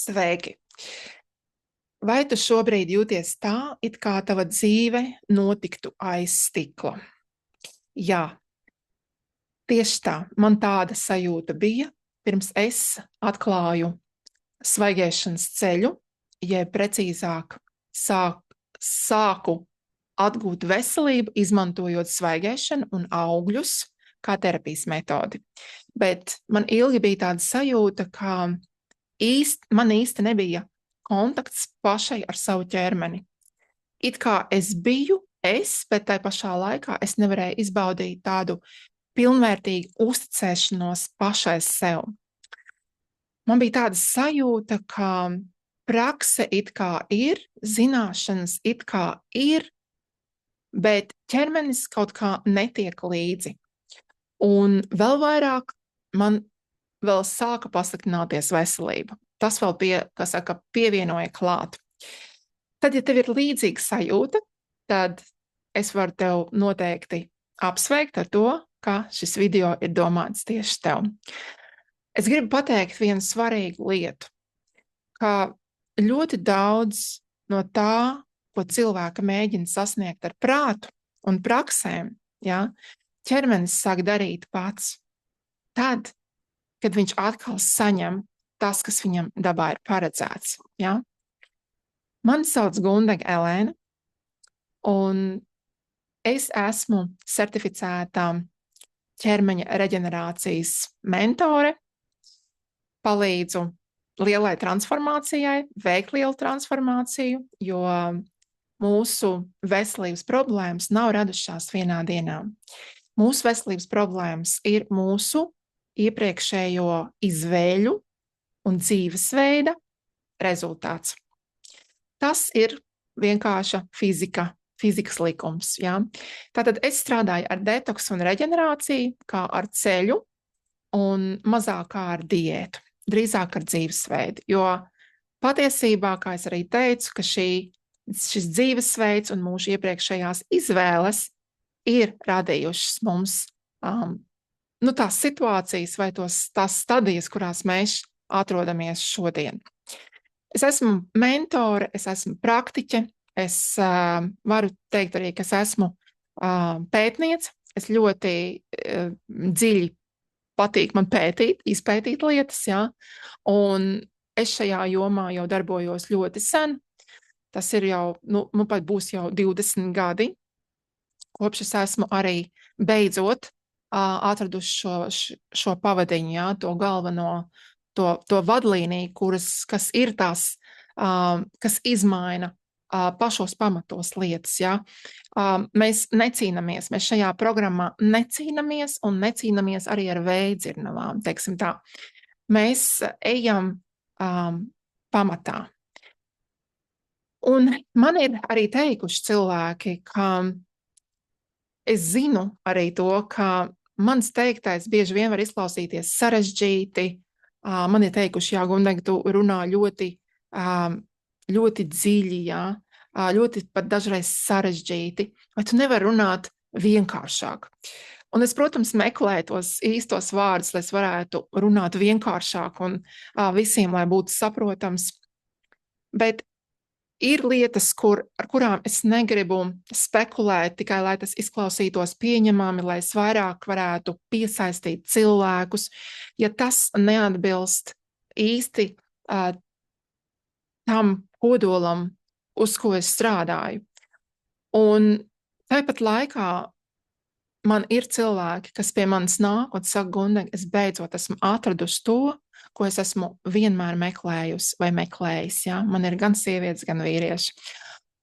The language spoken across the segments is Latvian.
Sveiki! Vai tu šobrīd jūties tā, it kā tava dzīve notiktu aiz stikla? Jā, tieši tā. Man tāda sajūta bija, pirms es atklāju svaigēšanas ceļu, jeb precīzāk sāku atgūt veselību, izmantojot svaigēšanu un augļus kā terapijas metodi. Bet man ilgi bija tāda sajūta, ka man īsti nebija kontakts pašai ar savu ķermeni. It kā es biju bet tai pašā laikā es nevarēju izbaudīt tādu pilnvērtīgu uzticēšanos pašai sev. Man bija tāda sajūta, ka prakse it kā ir, zināšanas it kā ir, bet ķermenis kaut kā netiek līdzi. Un vēl vairāk man vēl sāka pasliktināties veselība. Tas vēl pievienoja klāt. Tad, ja tev ir līdzīga sajūta, tad es varu tev noteikti apsveikt ar to, ka šis video ir domāts tieši tev. Es gribu pateikt vienu svarīgu lietu, ka ļoti daudz no tā, ko cilvēka mēģina sasniegt ar prātu un praksēm, ķermenis sāk darīt pats. Tad, kad viņš atkal saņem tas, kas viņam dabā ir paredzēts. Mani sauc Gundega Elēna, un es esmu certificēta ķermeņa reģenerācijas mentore, palīdzu lielai transformācijai, veikt lielu transformāciju, jo mūsu veselības problēmas nav radušās vienā dienā. Mūsu veselības problēmas ir mūsu iepriekšējo izvēļu un dzīvesveida rezultāts. Tas ir vienkārša fizikas likums. Tātad es strādāju ar detoksu un reģenerāciju, kā ar ceļu, un mazāk kā ar diētu, drīzāk ar dzīvesveidu. Jo patiesībā, kā es arī teicu, ka šis dzīvesveids un mūsu iepriekšējās izvēles ir radījušas mums tās situācijas vai tās stadijas, kurās mēs atrodamies šodien. Es esmu mentore, es esmu praktiķe, es varu teikt arī, ka es esmu pētniece. Es ļoti dziļi patīk man izpētīt lietas, un es šajā jomā jau darbojos ļoti sen. Tas ir jau, pat būs jau 20 gadi, kopš es esmu arī beidzot atraduši šo pavadiņu, to galveno, to vadlīniju, kas ir tās, kas izmaina pašos pamatos lietas. Mēs necīnamies, mēs šajā programmā necīnamies un necīnamies arī ar vējdzirnavām, teiksim tā. Mēs ejam pamatā. Un man ir arī teikuši cilvēki, ka es zinu arī to, ka mans teiktais bieži vien var izklausīties sarežģīti. Man ir teikuši, Gundega, tu runā ļoti dziļi, ļoti pat dažreiz sarežģīti, vai tu nevari runāt vienkāršāk. Un es, protams, meklēju tos īstos vārdus, lai es varētu runāt vienkāršāk un visiem, lai būtu saprotams. Bet ir lietas, ar kurām es negribu spekulēt, tikai lai tas izklausītos pieņemami, lai es vairāk varētu piesaistīt cilvēkus, ja tas neatbilst īsti tam kodolam, uz ko es strādāju. Un tāpat laikā man ir cilvēki, kas pie manis nāk un saka, Gundega, es beidzot esmu atradusi to, ko es esmu vienmēr meklējusi vai meklējis. Man ir gan sievietes, gan vīrieši.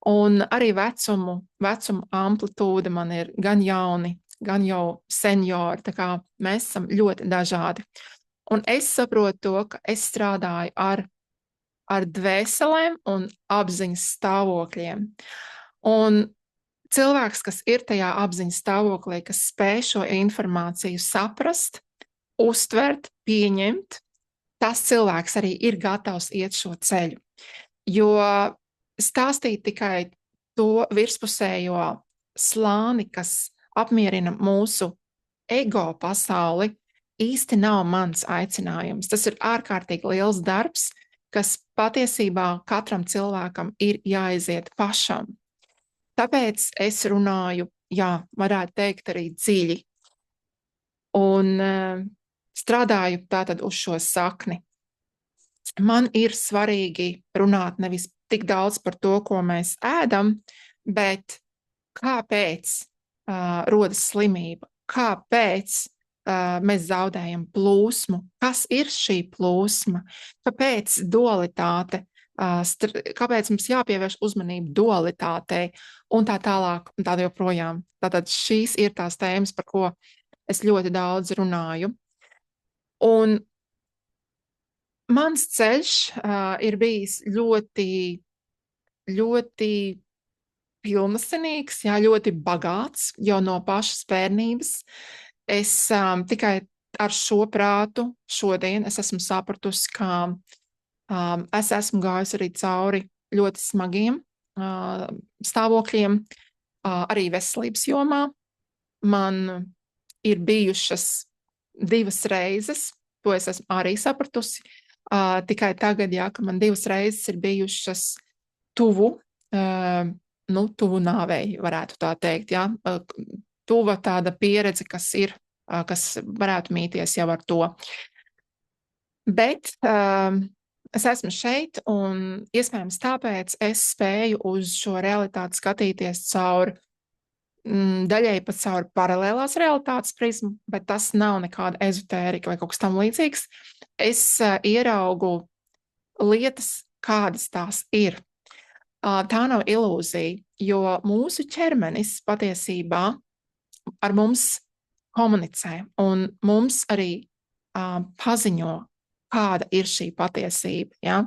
Un arī vecumu amplitūda man ir gan jauni, gan jau seniori, tā kā mēs esam ļoti dažādi. Un es saprotu to, ka es strādāju ar dvēselēm un apziņas stāvokļiem. Un cilvēks, kas ir tajā apziņas stāvoklī, kas spēj šo informāciju saprast, uztvert, pieņemt, tas cilvēks arī ir gatavs iet šo ceļu. Jo stāstīt tikai to virspusējo slāni, kas apmierina mūsu ego pasauli, īsti nav mans aicinājums. Tas ir ārkārtīgi liels darbs, kas patiesībā katram cilvēkam ir jāaiziet pašam. Tāpēc es runāju, jā, varētu teikt arī dziļi, un strādāju tātad uz šo sakni. Man ir svarīgi runāt nevis tik daudz par to, ko mēs ēdam, bet kāpēc rodas slimība, kāpēc mēs zaudējam plūsmu, kas ir šī plūsma, kāpēc dualitāte, kāpēc mums jāpievērš uzmanība dualitātei un tā tālāk un tā joprojām. Tātad šīs ir tās tēmas, par ko es ļoti daudz runāju. Un mans ceļš ir bijis ļoti, ļoti pilnasinīgs, jā, ļoti bagāts jau no pašas bērnības. Es tikai ar šo prātu šodien es esmu sapratusi, ka es esmu gājusi arī cauri ļoti smagiem stāvokļiem, arī veselības jomā. Man ir bijušas 2 reizes, to es esmu arī sapratusi, tikai tagad, jā, ka man 2 reizes ir bijušas tuvu nāvei, varētu tā teikt, jā. Tuva tāda pieredze, kas varētu mīties jau ar to. Bet es esmu šeit, un iespējams tāpēc es spēju uz šo realitāti skatīties caur daļēji pat caur paralēlās realitātes prizmu, bet tas nav nekāda ezotērika vai kaut kas tam līdzīgs. Es ieraugu lietas, kādas tās ir. Tā nav ilūzija, jo mūsu ķermenis patiesībā ar mums komunicē, un mums arī paziņo, kāda ir šī patiesība. Ja?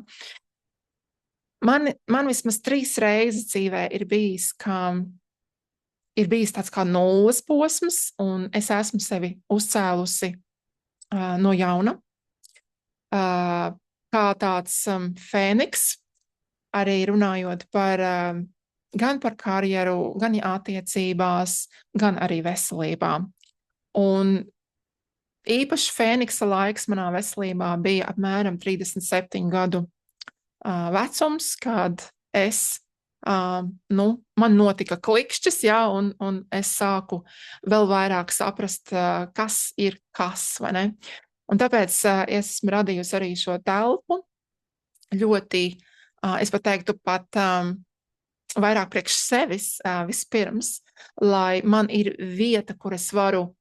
Man vismaz 3 reizes dzīvē ir bijis tāds kā nulles posms, un es esmu sevi uzcēlusi no jauna, kā tāds fēniks, arī runājot gan par karjeru, gan attiecībās, gan arī veselībā. Un īpaši fēniksa laiks manā veselībā bija apmēram 37 gadu vecums, kad man notika klikšķis, jā, un es sāku vēl vairāk saprast, kas ir kas, vai ne? Un tāpēc es esmu radījusi arī šo telpu ļoti, es pat teiktu, vairāk priekš sevis vispirms, lai man ir vieta, kur es varu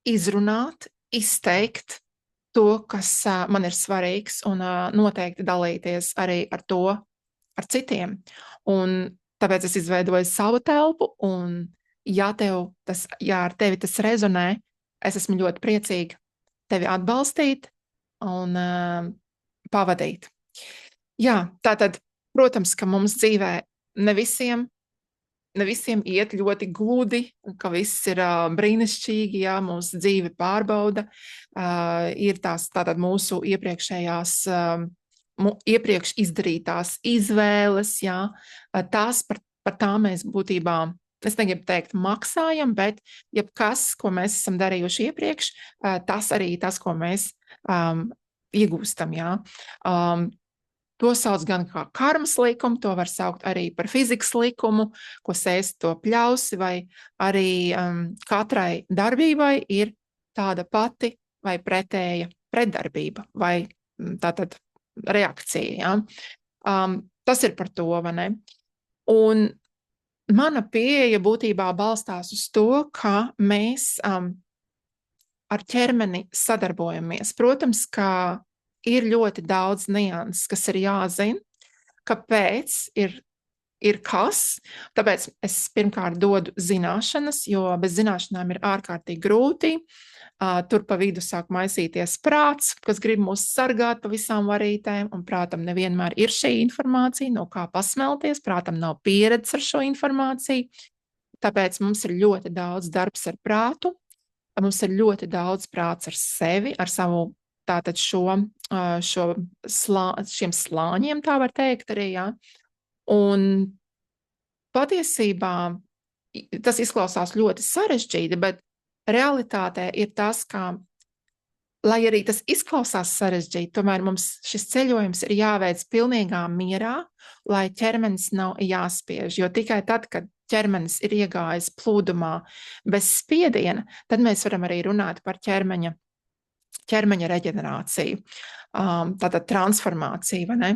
izrunāt, izteikt to, kas man ir svarīgs, un noteikti dalīties arī ar to ar citiem. Un tāpēc es izveidoju savu telpu, un ja ar tevi tas rezonē, es esmu ļoti priecīga tevi atbalstīt un pavadīt. Jā, tātad, protams, ka mums dzīvē ne visiem iet ļoti gludi, ka viss ir brīnišķīgi, jā, mūsu dzīve pārbauda, ir tās tātad mūsu iepriekš izdarītās izvēles, jā, tās par tām mēs būtībā, es negribu teikt maksājam, bet jebkas, ko mēs esam darījuši iepriekš, tas arī tas, ko mēs iegūstam, jā. To sauc gan kā karmas likumu, to var saukt arī par fizikas likumu, ko sēst to pļausi, vai arī katrai darbībai ir tāda pati vai pretēja pretdarbība, vai tātad reakcija. Ja? Tas ir par to, vai ne? Un mana pieeja būtībā balstās uz to, ka mēs ar ķermeni sadarbojamies. Protams, ka ir ļoti daudz nianses, kas ir jāzina, kāpēc ir kas. Tāpēc es pirmkārt dodu zināšanas, jo bez zināšanām ir ārkārtīgi grūti. Tur pa vidu sāk maisīties prāts, kas grib mūs sargāt pa visām varītēm, un prātam nevienmēr ir šī informācija, no kā pasmelties, prātam nav pieredzes ar šo informāciju. Tāpēc mums ir ļoti daudz darbs ar prātu, mums ir ļoti daudz prāts ar sevi, ar savu tātad šiem slāņiem, tā var teikt arī, jā. Un patiesībā tas izklausās ļoti sarežģīti, bet realitātē ir tas, ka, lai arī tas izklausās sarežģīti, tomēr mums šis ceļojums ir jāveic pilnīgā mierā, lai ķermenis nav jāspiež, jo tikai tad, kad ķermenis ir iegājis plūdumā bez spiediena, tad mēs varam arī runāt par ķermeņa reģenerāciju, tātad transformāciju, vai ne?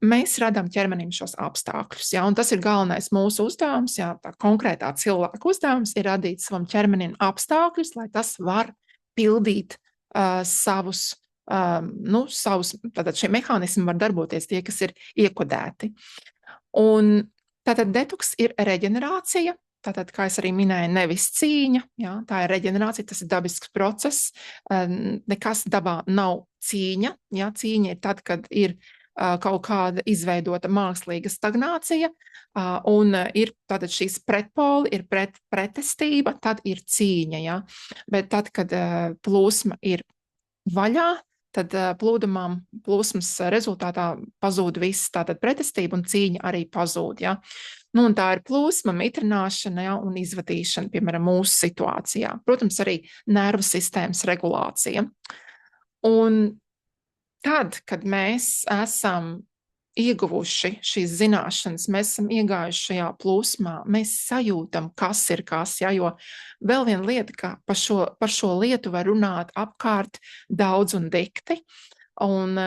Mēs radām ķermenim šos apstākļus, ja, un tas ir galvenais mūsu uzdevums, ja, tā konkrētā cilvēka uzdevums ir radīt savam ķermenim apstākļus, lai tas var pildīt savus, tātad šie mehānismi var darboties tie, kas ir iekodēti. Un tātad detoks ir reģenerācija, tātad, kā es arī minēju, nevis cīņa, jā, tā ir reģenerācija, tas ir dabisks process, nekas dabā nav cīņa, jā, cīņa ir tad, kad ir kaut kāda izveidota mākslīga stagnācija, un ir tātad šīs pretpoli, ir pretestība, tad ir cīņa, jā, bet tad, kad plūsma ir vaļā, tad plūsmas rezultātā pazūd viss, tātad pretestība un cīņa arī pazūd, jā. Nu, un tā ir plūsma, mitrināšana, ja, un izvadīšana, piemēram, mūsu situācijā. Protams, arī nervu sistēmas regulācija. Un tad, kad mēs esam ieguvuši šīs zināšanas, mēs esam iegājuši šajā plūsmā, mēs sajūtam, kas ir kas, ja, jo vēl viena lieta, ka par šo lietu var runāt apkārt daudz un dikti, un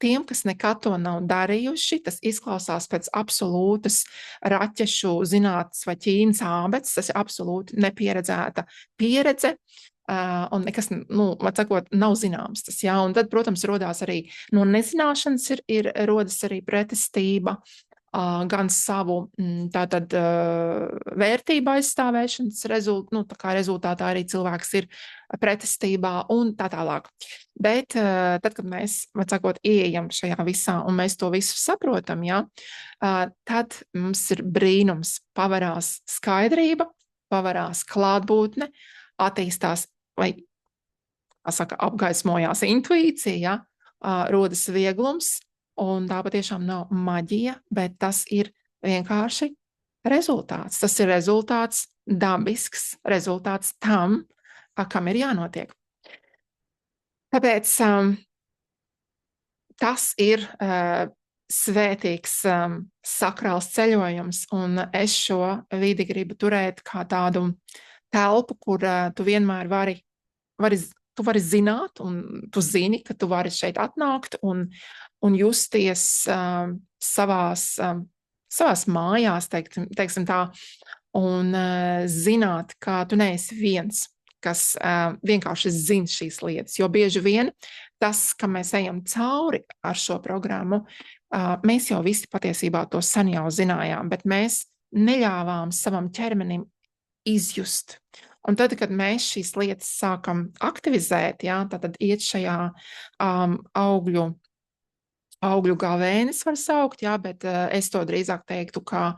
tiem, kas nekad to nav darījuši, tas izklausās pēc absolūtas raķešu zinātnes vai ķīnas ābeces, tas ir absolūti nepieredzēta pieredze, un nekas, sakot, nav zināms tas, jā, un tad, protams, rodās arī no nezināšanas rodas arī pretestība, gan savu tātad vērtību aizstāvēšanas rezultātā arī cilvēks ir pretestībā un tā tālāk. Bet tad, kad mēs, sakot, ieejam šajā visā un mēs to visu saprotam, ja, tad mums ir brīnums, pavarās skaidrība, pavarās klātbūtne, attīstās vai, kā saka, apgaismojās intuīcija, ja, rodas vieglums, un tā patiešām nav maģija, bet tas ir vienkārši rezultāts. Tas ir rezultāts, dabisks rezultāts tam, kam ir jānotiek. Tāpēc tas ir svētīgs sakrāls ceļojums, un es šo vidi gribu turēt kā tādu telpu, kur tu vienmēr tu vari zināt, un tu zini, ka tu vari šeit atnākt un justies savās mājās, teiksim tā, un zināt, ka tu neesi viens, kas vienkārši zina šīs lietas, jo bieži vien tas, ka mēs ejam cauri ar šo programmu, mēs jau visi patiesībā to sen jau zinājām, bet mēs neļāvām savam ķermenim izjust. Un tad, kad mēs šīs lietas sākam aktivizēt, jā, tad iet šajā augļu gāvēnis var saukt, jā, bet es to drīzāk teiktu, kā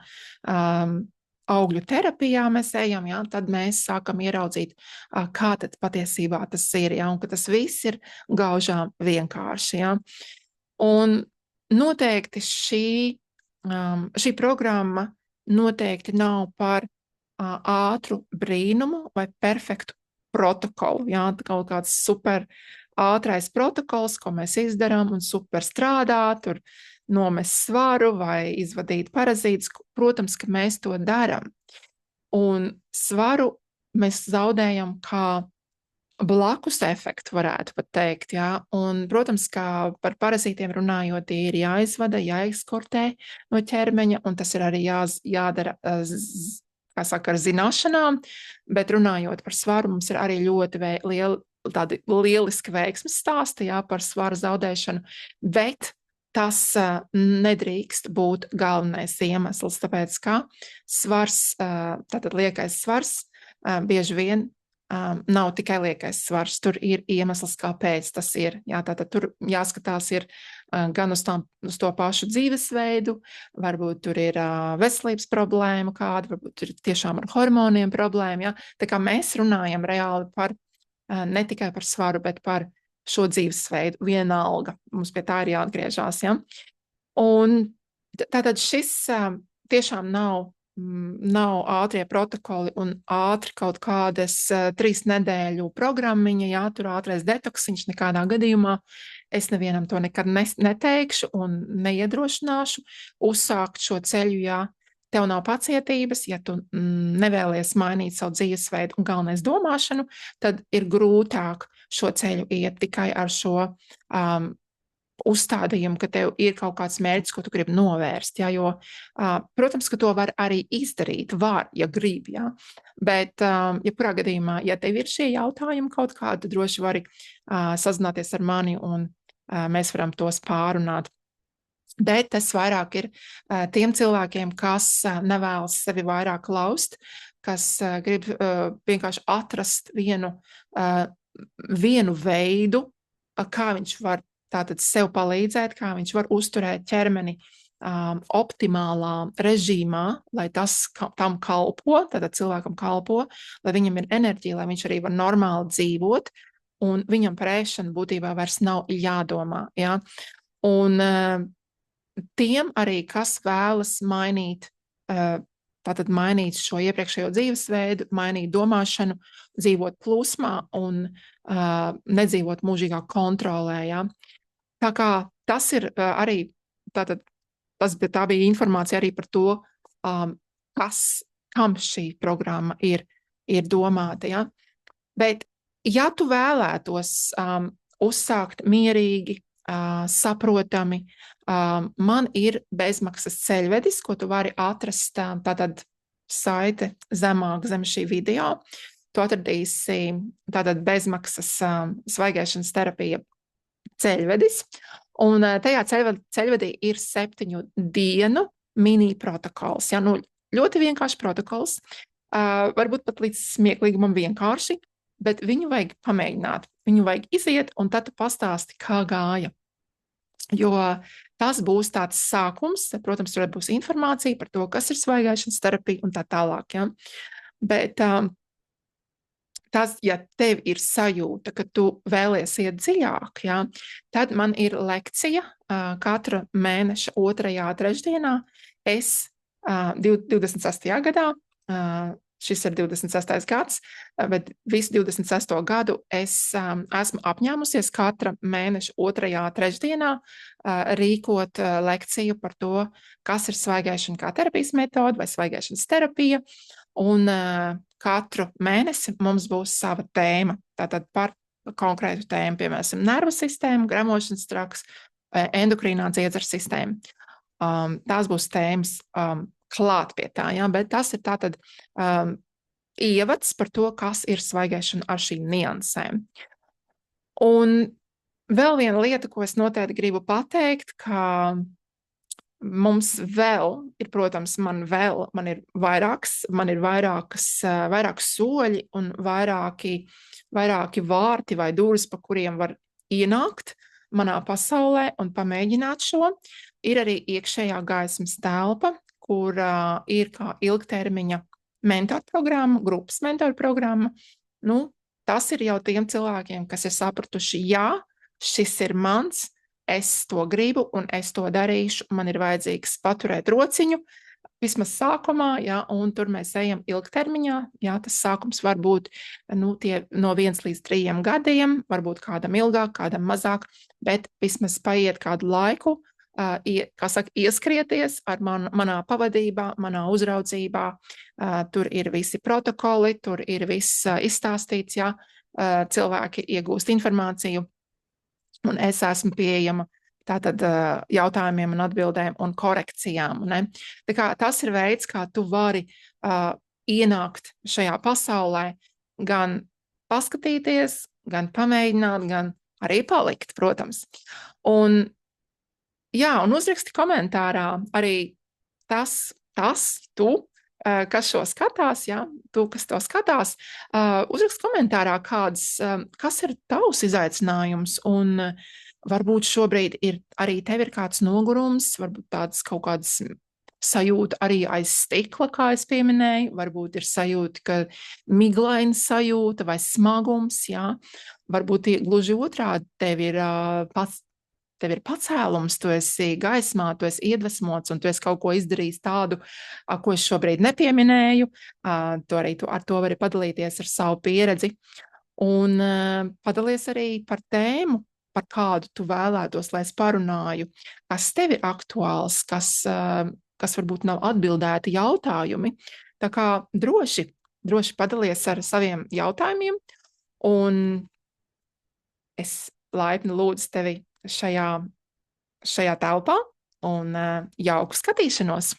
augļu terapijā mēs ejam, jā, tad mēs sākam ieraudzīt, kā tad patiesībā tas ir, jā, un ka tas viss ir gaužām vienkārši, jā. Un noteikti šī programma noteikti nav par ātru brīnumu vai perfektu protokolu, jā, kaut kāds super ātrais protokols, ko mēs izdarām un super strādā, tur nomest svaru vai izvadīt parazītus. Protams, ka mēs to darām. Un svaru mēs zaudējam kā blakus efektu, varētu pat teikt, jā. Un, protams, kā par parazītiem runājot, tie ir jāizvada, jāizkortē no ķermeņa, un tas ir arī jādara kā saka, ar zināšanām, bet runājot par svaru, mums ir arī ļoti tādi lieliski veiksmes stāsti, jā, par svaru zaudēšanu, bet tas nedrīkst būt galvenais iemesls, tāpēc, ka svars, tātad liekais svars, bieži vien nav tikai liekais svars, tur ir iemesls, kāpēc tas ir. Jā, tātad tur jāskatās ir gan uz to pašu dzīvesveidu, varbūt tur ir veselības problēma kāda, varbūt tur ir tiešām ar hormoniem problēma. Jā. Tā kā mēs runājam reāli par ne tikai par svaru, bet par šo dzīvesveidu vienalga. Mums pie tā ir jāatgriežās. Ja? Un tātad šis tiešām nav nav ātrie protokoli un ātri kaut kādas 3 nedēļu programmiņa, jā, tur ātrais detoksiņš nekādā gadījumā. Es nevienam to nekad neteikšu un neiedrošināšu uzsākt šo ceļu, jā. Tev nav pacietības, ja tu nevēlies mainīt savu dzīvesveidu un galvenais domāšanu, tad ir grūtāk šo ceļu iet tikai ar šo uzstādījumu, ka tev ir kaut kāds mērķis, ko tu gribi novērst, ja, jo, protams, ka to var arī izdarīt, ja grib, ja, bet, jebkurā gadījumā, ja tev ir šie jautājumi kaut kādi, tad droši vari sazināties ar mani un mēs varam tos pārunāt. Bet tas vairāk ir tiem cilvēkiem, kas nevēlas sevi vairāk laust, kas grib vienkārši atrast vienu veidu, kā viņš var tātad sev palīdzēt, kā viņš var uzturēt ķermeni optimālā režīmā, lai tas tam kalpo, tātad cilvēkam kalpo, lai viņam ir enerģija, lai viņš arī var normāli dzīvot, un viņam par ēšanu būtībā vairs nav jādomā. Ja? Un tiem arī, kas vēlas mainīt, tātad mainīt šo iepriekšējo dzīvesveidu, mainīt domāšanu, dzīvot plūsmā un nedzīvot mūžīgā kontrolē. Ja? Tā kā tas ir arī, tā bija informācija arī par to, kam šī programma ir domāta. Ja? Bet, ja tu vēlētos uzsākt mierīgi, saprotami, man ir bezmaksas ceļvedis, ko tu vari atrast tātad saite zemāk zem šī video. Tu atradīsi tātad bezmaksas svaigēšanas terapija ceļvedis, un tajā ceļvedī ir 7 dienu mini protokols. Ja? Nu, ļoti vienkārši protokols, varbūt pat līdz smieklīgumam vienkārši, bet viņu vajag pamēģināt, viņu vajag iziet, un tad tu pastāsti, kā gāja. Jo tas būs tāds sākums, protams, tur būs informācija par to, kas ir svaigēšanas terapija un tā tālāk. Ja? Bet tas, ja tev ir sajūta, ka tu vēlies iet dziļāk, ja, tad man ir lekcija katra mēneša 2. trešdienā. Es 26. gadā, šis ir 26. gads, bet visu 26. gadu es esmu apņēmusies katra mēneša 2. trešdienā rīkot lekciju par to, kas ir svaigēšana kā terapijas metode vai svaigēšanas terapija, un katru mēnesi mums būs sava tēma, tātad par konkrētu tēmu, piemēram, nervu sistēmu, gremošanas traks, endokrīnā dziedzera sistēma. Tās būs tēmas klāt pie tā, ja? Bet tas ir tātad ievads par to, kas ir svaigēšana ar šīm niansēm. Un vēl viena lieta, ko es noteikti gribu pateikt, ka mums vēl ir, protams, man ir vairākas soļi un vairāki vārti vai durvis, pa kuriem var ienākt manā pasaulē un pamēģināt šo. Ir arī iekšējā gaismas telpa, kur ir kā ilgtermiņa mentoru programma, grupas mentoru programma. Nu, tas ir jau tiem cilvēkiem, kas ir sapratuši, jā, šis ir mans, es to gribu un es to darīšu, man ir vajadzīgs paturēt rociņu, vismaz sākumā, jā, un tur mēs ejam ilgtermiņā, jā, tas sākums var būt no 1 līdz 3 gadiem, varbūt kādam ilgāk, kādam mazāk, bet vismaz paiet kādu laiku, ieskrieties ar manā pavadībā, manā uzraudzībā, tur ir visi protokoli, tur ir viss izstāstīts, jā, cilvēki iegūst informāciju, un es esmu pieejama tātad jautājumiem un atbildēm un korekcijām. Ne? Tā kā tas ir veids, kā tu vari ienākt šajā pasaulē, gan paskatīties, gan pamēģināt, gan arī palikt, protams. Un uzraksti komentārā arī tu, kas šo skatās, ja, tu, kas to skatās, uzrakst komentārā kas ir tavs izaicinājums, un varbūt šobrīd arī tev ir kāds nogurums, varbūt tāds kaut kāds sajūta arī aiz stikla, kā es pieminēju, varbūt ir sajūta, ka miglaina sajūta vai smagums, jā, varbūt gluži otrādi tev ir tev ir pacēlums, tu esi gaismā, tu esi iedvesmots un tu esi kaut ko izdarījis tādu, ko es šobrīd nepieminēju. Tu arī ar to vari padalīties ar savu pieredzi. Un padalies arī par tēmu, par kādu tu vēlētos, lai es parunāju, kas tev ir aktuāls, kas varbūt nav atbildēti jautājumi. Tā kā droši padalies ar saviem jautājumiem, un es laipni lūdzu tevi šajā telpā un jauku skatīšanos!